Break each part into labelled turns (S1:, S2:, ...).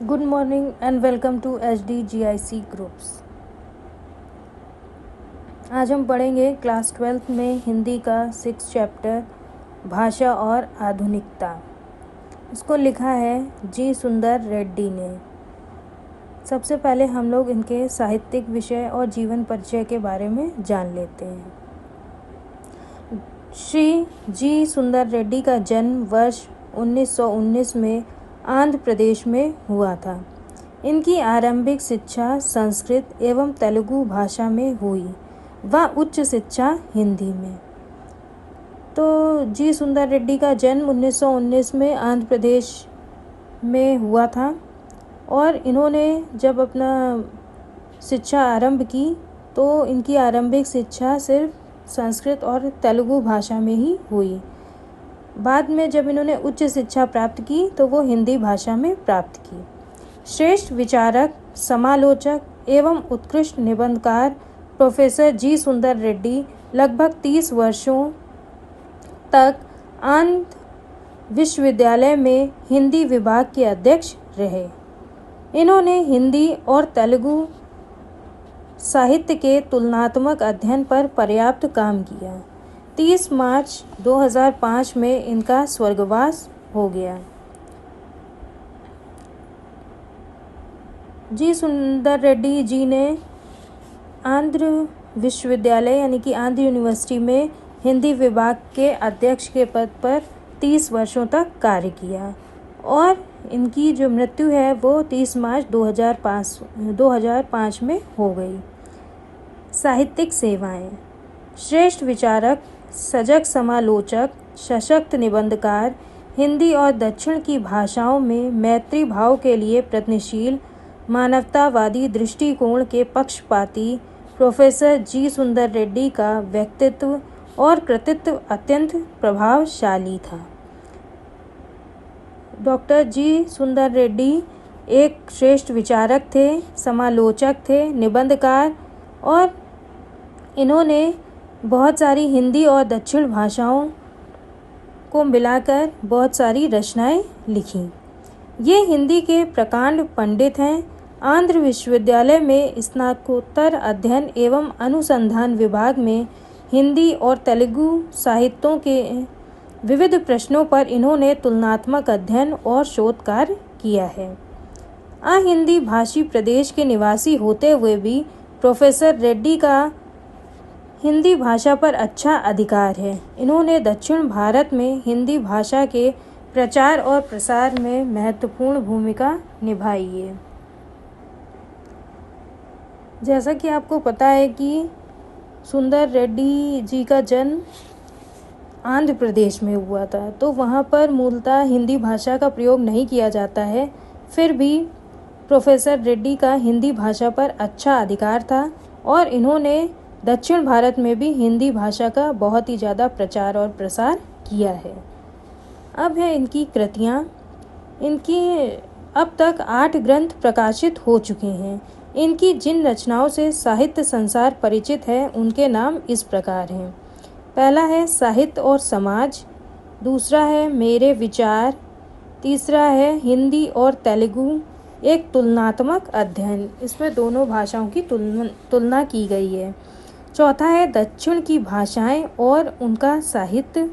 S1: Good morning and welcome to HDGIC groups. आज हम पढ़ेंगे क्लास 12th में हिंदी का 6 चैप्टर भाषा और आधुनिकता। इसको लिखा है जी सुंदर रेड्डी ने। सबसे पहले हम लोग इनके साहित्यिक विषय और जीवन परिचय के बारे में जान लेते हैं। श्री जी सुंदर रेड्डी का जन्म वर्ष 1919 में आंध्र प्रदेश में हुआ था। इनकी आरंभिक शिक्षा संस्कृत एवं तेलुगु भाषा में हुई व उच्च शिक्षा हिंदी में। तो जी सुंदर रेड्डी का जन्म 1919 में आंध्र प्रदेश में हुआ था और इन्होंने जब अपना शिक्षा आरंभ की तो इनकी आरंभिक शिक्षा सिर्फ संस्कृत और तेलुगु भाषा में ही हुई। बाद में जब इन्होंने उच्च शिक्षा प्राप्त की तो वो हिंदी भाषा में प्राप्त की। श्रेष्ठ विचारक, समालोचक एवं उत्कृष्ट निबंधकार प्रोफेसर जी सुंदर रेड्डी लगभग 30 वर्षों तक आंध्र विश्वविद्यालय में हिंदी विभाग के अध्यक्ष रहे। इन्होंने हिंदी और तेलुगु साहित्य के तुलनात्मक अध्ययन पर पर्याप्त काम किया। 30 मार्च 2005 में इनका स्वर्गवास हो गया। जी सुंदर रेड्डी जी ने आंध्र विश्वविद्यालय यानी कि आंध्र यूनिवर्सिटी में हिंदी विभाग के अध्यक्ष के पद पर 30 वर्षों तक कार्य किया और इनकी जो मृत्यु है वो 30 मार्च 2005 में हो गई। साहित्यिक सेवाएं: श्रेष्ठ विचारक, सजग समालोचक, सशक्त निबंधकार, हिंदी और दक्षिण की भाषाओं में मैत्री भाव के लिए प्रयत्नशील, मानवतावादी दृष्टिकोण के पक्षपाती प्रोफेसर जी सुंदर रेड्डी का व्यक्तित्व और कृतित्व अत्यंत प्रभावशाली था। डॉक्टर जी सुंदर रेड्डी एक श्रेष्ठ विचारक थे, समालोचक थे, निबंधकार और इन्होंने बहुत सारी हिंदी और दक्षिण भाषाओं को मिलाकर बहुत सारी रचनाएं लिखीं। ये हिंदी के प्रकांड पंडित हैं। आंध्र विश्वविद्यालय में स्नातकोत्तर अध्ययन एवं अनुसंधान विभाग में हिंदी और तेलुगु साहित्यों के विविध प्रश्नों पर इन्होंने तुलनात्मक अध्ययन और शोध कार्य किया है। हिंदी भाषी प्रदेश के निवासी होते हुए भी प्रोफेसर रेड्डी का हिंदी भाषा पर अच्छा अधिकार है। इन्होंने दक्षिण भारत में हिंदी भाषा के प्रचार और प्रसार में महत्वपूर्ण भूमिका निभाई है। जैसा कि आपको पता है कि सुंदर रेड्डी जी का जन्म आंध्र प्रदेश में हुआ था, तो वहाँ पर मूलतः हिंदी भाषा का प्रयोग नहीं किया जाता है। फिर भी प्रोफेसर रेड्डी का हिंदी भाषा पर अच्छा अधिकार था और इन्होंने दक्षिण भारत में भी हिंदी भाषा का बहुत ही ज़्यादा प्रचार और प्रसार किया है। अब है इनकी कृतियाँ। इनकी अब तक 8 ग्रंथ प्रकाशित हो चुके हैं। इनकी जिन रचनाओं से साहित्य संसार परिचित है उनके नाम इस प्रकार हैं। पहला है साहित्य और समाज, दूसरा है मेरे विचार, तीसरा है हिंदी और तेलुगु एक तुलनात्मक अध्ययन, इसमें दोनों भाषाओं की तुलना की गई है। चौथा है दक्षिण की भाषाएं और उनका साहित्य,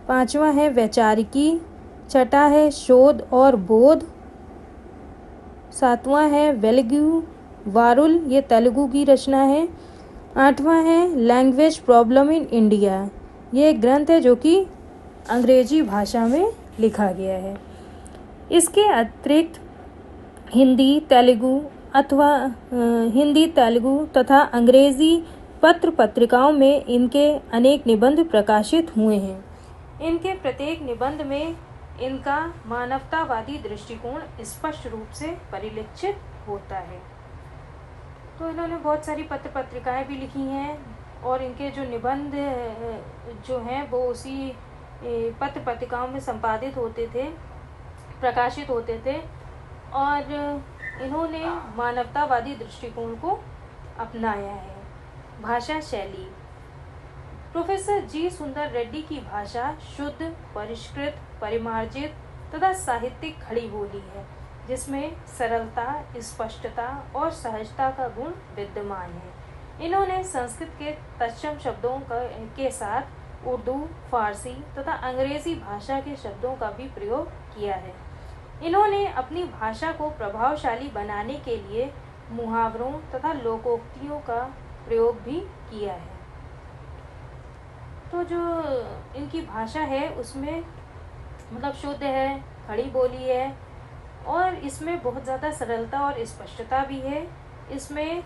S1: पांचवा है वैचारिकी, छठा है शोध और बोध, सातवां है वेलग्यू वारुल, ये तेलुगु की रचना है, आठवां है लैंग्वेज प्रॉब्लम इन इंडिया, ये एक ग्रंथ है जो कि अंग्रेजी भाषा में लिखा गया है। इसके अतिरिक्त हिंदी तेलुगु तथा अंग्रेजी पत्र पत्रिकाओं में इनके अनेक निबंध प्रकाशित हुए हैं। इनके प्रत्येक निबंध में इनका मानवतावादी दृष्टिकोण स्पष्ट रूप से परिलक्षित होता है। तो इन्होंने बहुत सारी पत्र पत्रिकाएं भी लिखी हैं और इनके जो निबंध जो हैं वो उसी पत्र पत्रिकाओं में संपादित होते थे, प्रकाशित होते थे और इन्होंने मानवतावादी दृष्टिकोण को अपनाया है। भाषा शैली: प्रोफेसर जी सुंदर रेड्डी की भाषा शुद्ध, परिष्कृत, परिमार्जित तथा साहित्यिक खड़ी बोली है। जिसमें सरलता, स्पष्टता और सहजता का गुण विद्यमान है। इन्होंने संस्कृत के तत्सम शब्दों के साथ उर्दू, फारसी तथा अंग्रेजी भाषा के शब्दों का भी प्रयोग किया है। इन्होंने अपनी भाषा को प्रभावशाली बनाने के लिए मुहावरों तथा लोकोक्तियों का प्रयोग भी किया है। तो जो इनकी भाषा है उसमें मतलब शुद्ध है, खड़ी बोली है और इसमें बहुत ज़्यादा सरलता और स्पष्टता भी है। इसमें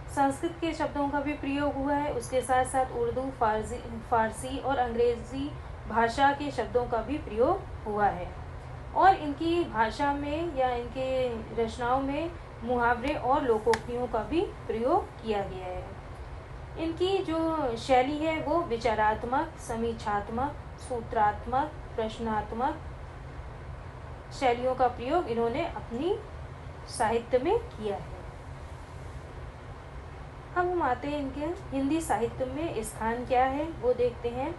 S1: संस्कृत के शब्दों का भी प्रयोग हुआ है, उसके साथ साथ उर्दू, फारसी और अंग्रेज़ी भाषा के शब्दों का भी प्रयोग हुआ है। और इनकी भाषा में या इनके रचनाओं में मुहावरे और लोकोक्तियों का भी प्रयोग किया गया है। इनकी जो शैली है वो विचारात्मक, समीक्षात्मक, सूत्रात्मक, प्रश्नात्मक शैलियों का प्रयोग इन्होंने अपनी साहित्य में किया है। अब हम आते हैं इनके हिंदी साहित्य में स्थान क्या है वो देखते हैं।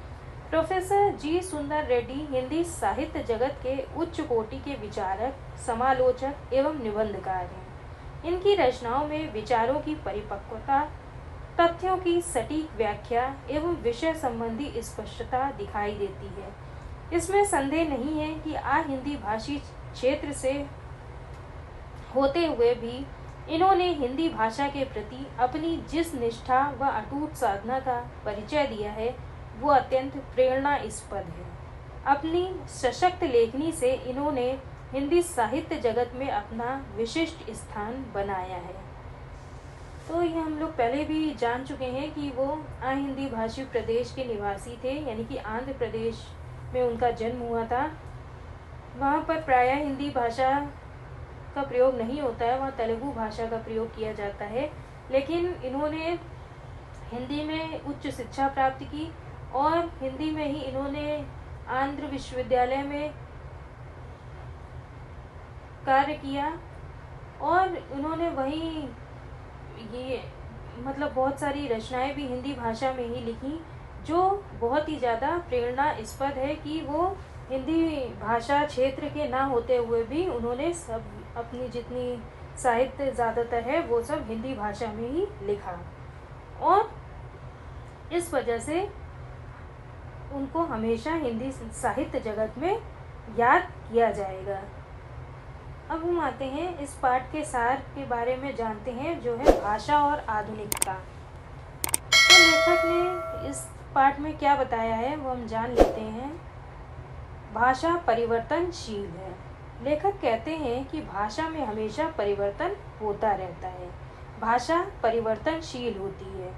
S1: प्रोफेसर जी सुंदर रेड्डी हिंदी साहित्य जगत के उच्च कोटि के विचारक, समालोचक एवं निबंधकार हैं। इनकी रचनाओं में विचारों की परिपक्वता, तथ्यों की सटीक व्याख्या एवं विषय संबंधी स्पष्टता दिखाई देती है। इसमें संदेह नहीं है कि हिंदी भाषी क्षेत्र से होते हुए भी इन्होंने हिंदी भाषा के प्रति अपनी जिस निष्ठा व अटूट साधना का परिचय दिया है वो अत्यंत प्रेरणास्पद है। अपनी सशक्त लेखनी से इन्होंने हिंदी साहित्य जगत में अपना विशिष्ट स्थान बनाया है। तो ये हम लोग पहले भी जान चुके हैं कि वो हिंदी भाषी प्रदेश के निवासी थे, यानी कि आंध्र प्रदेश में उनका जन्म हुआ था। वहाँ पर प्रायः हिंदी भाषा का प्रयोग नहीं होता है, वहाँ तेलुगु भाषा का प्रयोग किया जाता है। लेकिन इन्होंने हिंदी में उच्च शिक्षा प्राप्त की और हिंदी में ही इन्होंने आंध्र विश्वविद्यालय में कार्य किया और उन्होंने वहीं ये मतलब बहुत सारी रचनाएं भी हिंदी भाषा में ही लिखी, जो बहुत ही ज़्यादा प्रेरणास्पद है कि वो हिंदी भाषा क्षेत्र के ना होते हुए भी उन्होंने सब अपनी जितनी साहित्य ज़्यादातर है वो सब हिंदी भाषा में ही लिखा और इस वजह से उनको हमेशा हिंदी साहित्य जगत में याद किया जाएगा। अब हम आते हैं इस पाठ के सार के बारे में जानते हैं, जो है भाषा और आधुनिकता। तो लेखक ने इस पाठ में क्या बताया है वो हम जान लेते हैं। भाषा परिवर्तनशील है। लेखक कहते हैं कि भाषा में हमेशा परिवर्तन होता रहता है। भाषा परिवर्तनशील होती है।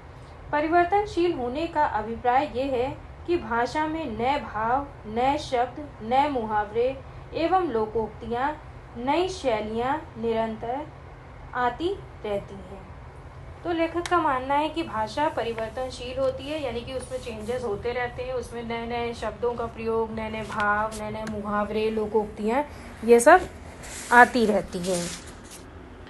S1: परिवर्तनशील होने का अभिप्राय ये है कि भाषा में नए भाव, नए शब्द, नए मुहावरे एवं लोकोक्तियाँ, नई शैलियाँ निरंतर आती रहती हैं। तो लेखक का मानना है कि भाषा परिवर्तनशील होती है, यानी कि उसमें चेंजेस होते रहते हैं, उसमें नए नए शब्दों का प्रयोग, नए नए भाव, नए नए मुहावरे, लोकोक्तियाँ ये सब आती रहती हैं।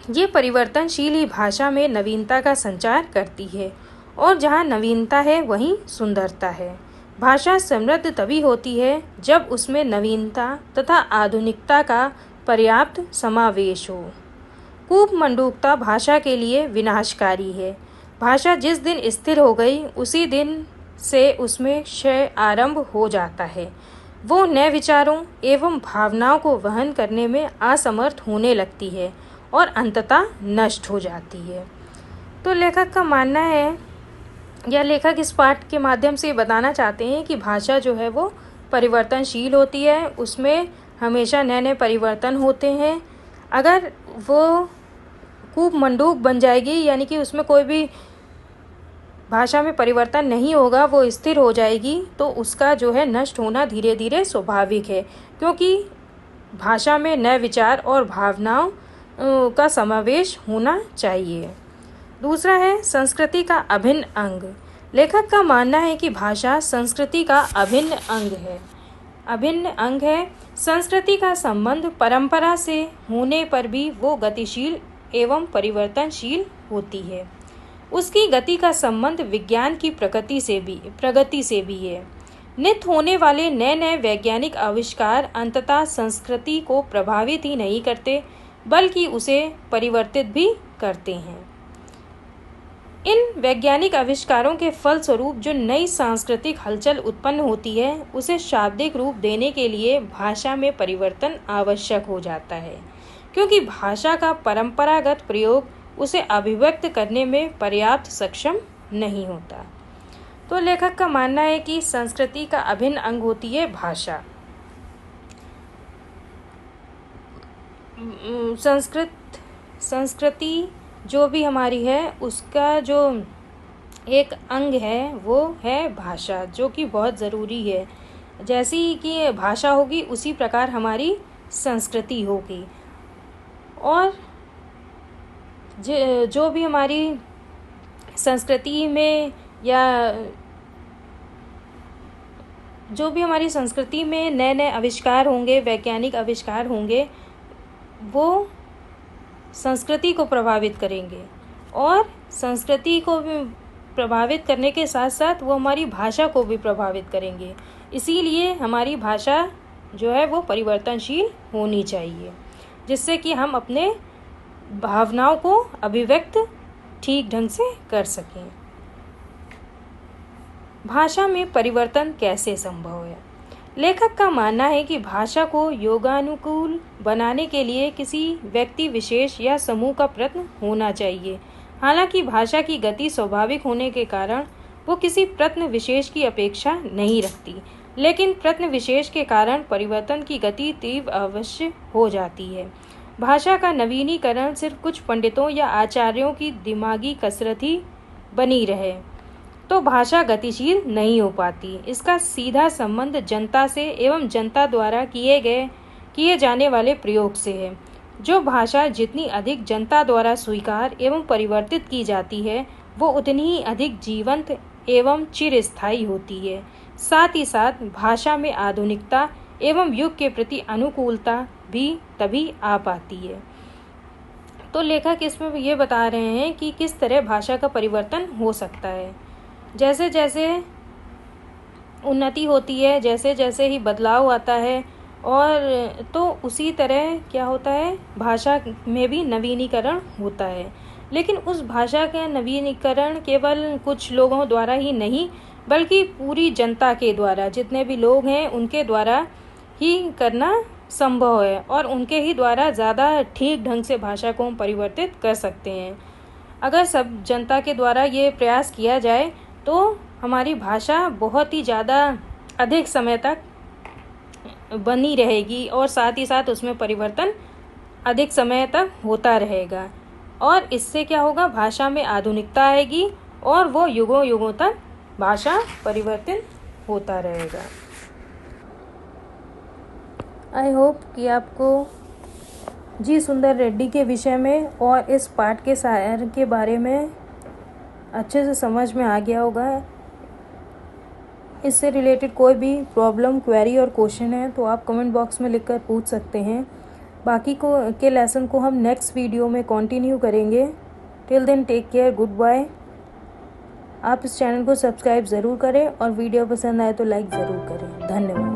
S1: ये परिवर्तनशील ही भाषा में नवीनता का संचार करती है और जहाँ नवीनता है वहीं सुंदरता है। भाषा समृद्ध तभी होती है जब उसमें नवीनता तथा आधुनिकता का पर्याप्त समावेश हो। कूपमंडूकता भाषा के लिए विनाशकारी है। भाषा जिस दिन स्थिर हो गई उसी दिन से उसमें क्षय आरंभ हो जाता है। वो नए विचारों एवं भावनाओं को वहन करने में असमर्थ होने लगती है और अंततः नष्ट हो जाती है। तो लेखक का मानना है या लेखक इस पाठ के माध्यम से बताना चाहते हैं कि भाषा जो है वो परिवर्तनशील होती है, उसमें हमेशा नए नए परिवर्तन होते हैं। अगर वो कूपमंडूक बन जाएगी, यानी कि उसमें कोई भी भाषा में परिवर्तन नहीं होगा, वो स्थिर हो जाएगी, तो उसका जो है नष्ट होना धीरे धीरे स्वाभाविक है, क्योंकि भाषा में नए विचार और भावनाओं का समावेश होना चाहिए। दूसरा है संस्कृति का अभिन्न अंग। लेखक का मानना है कि भाषा संस्कृति का अभिन्न अंग है। संस्कृति का संबंध परंपरा से होने पर भी वो गतिशील एवं परिवर्तनशील होती है। उसकी गति का संबंध विज्ञान की प्रगति से भी है। नित्य होने वाले नए नए वैज्ञानिक आविष्कार अंततः संस्कृति को प्रभावित ही नहीं करते बल्कि उसे परिवर्तित भी करते हैं। इन वैज्ञानिक आविष्कारों के फलस्वरूप जो नई सांस्कृतिक हलचल उत्पन्न होती है उसे शाब्दिक रूप देने के लिए भाषा में परिवर्तन आवश्यक हो जाता है, क्योंकि भाषा का परंपरागत प्रयोग उसे अभिव्यक्त करने में पर्याप्त सक्षम नहीं होता। तो लेखक का मानना है कि संस्कृति का अभिन्न अंग होती है भाषा। संस्कृति जो भी हमारी है उसका जो एक अंग है वो है भाषा, जो कि बहुत ज़रूरी है। जैसी कि भाषा होगी उसी प्रकार हमारी संस्कृति होगी। और जो भी हमारी संस्कृति में नए नए आविष्कार होंगे, वैज्ञानिक आविष्कार होंगे, वो संस्कृति को प्रभावित करेंगे और संस्कृति को भी प्रभावित करने के साथ साथ वो हमारी भाषा को भी प्रभावित करेंगे। इसीलिए हमारी भाषा जो है वो परिवर्तनशील होनी चाहिए, जिससे कि हम अपने भावनाओं को अभिव्यक्त ठीक ढंग से कर सकें। भाषा में परिवर्तन कैसे संभव है? लेखक का मानना है कि भाषा को योगानुकूल बनाने के लिए किसी व्यक्ति विशेष या समूह का प्रयत्न होना चाहिए। हालांकि भाषा की गति स्वाभाविक होने के कारण वो किसी प्रयत्न विशेष की अपेक्षा नहीं रखती, लेकिन प्रयत्न विशेष के कारण परिवर्तन की गति तीव्र अवश्य हो जाती है। भाषा का नवीनीकरण सिर्फ कुछ पंडितों या आचार्यों की दिमागी कसरत ही बनी रहे तो भाषा गतिशील नहीं हो पाती। इसका सीधा संबंध जनता से एवं जनता द्वारा किए जाने वाले प्रयोग से है। जो भाषा जितनी अधिक जनता द्वारा स्वीकार एवं परिवर्तित की जाती है वो उतनी ही अधिक जीवंत एवं चिरस्थायी होती है। साथ ही साथ भाषा में आधुनिकता एवं युग के प्रति अनुकूलता भी तभी आ पाती है। तो लेखक इसमें ये बता रहे हैं कि किस तरह भाषा का परिवर्तन हो सकता है। जैसे जैसे उन्नति होती है, जैसे जैसे ही बदलाव आता है, और तो उसी तरह क्या होता है, भाषा में भी नवीनीकरण होता है। लेकिन उस भाषा का नवीनीकरण केवल कुछ लोगों द्वारा ही नहीं बल्कि पूरी जनता के द्वारा, जितने भी लोग हैं उनके द्वारा ही करना संभव है और उनके ही द्वारा ज़्यादा ठीक ढंग से भाषा को हम परिवर्तित कर सकते हैं। अगर सब जनता के द्वारा ये प्रयास किया जाए तो हमारी भाषा बहुत ही ज़्यादा अधिक समय तक बनी रहेगी और साथ ही साथ उसमें परिवर्तन अधिक समय तक होता रहेगा। और इससे क्या होगा, भाषा में आधुनिकता आएगी और वो युगों युगों तक भाषा परिवर्तित होता रहेगा। आई होप कि आपको जी सुंदर रेड्डी के विषय में और इस पाठ के सार के बारे में अच्छे से समझ में आ गया होगा। इससे रिलेटेड कोई भी प्रॉब्लम, क्वेरी और क्वेश्चन है तो आप कमेंट बॉक्स में लिखकर पूछ सकते हैं। बाकी के लेसन को हम नेक्स्ट वीडियो में कंटिन्यू करेंगे। Till then take care, good bye. आप इस चैनल को सब्सक्राइब ज़रूर करें और वीडियो पसंद आए तो लाइक ज़रूर करें। धन्यवाद।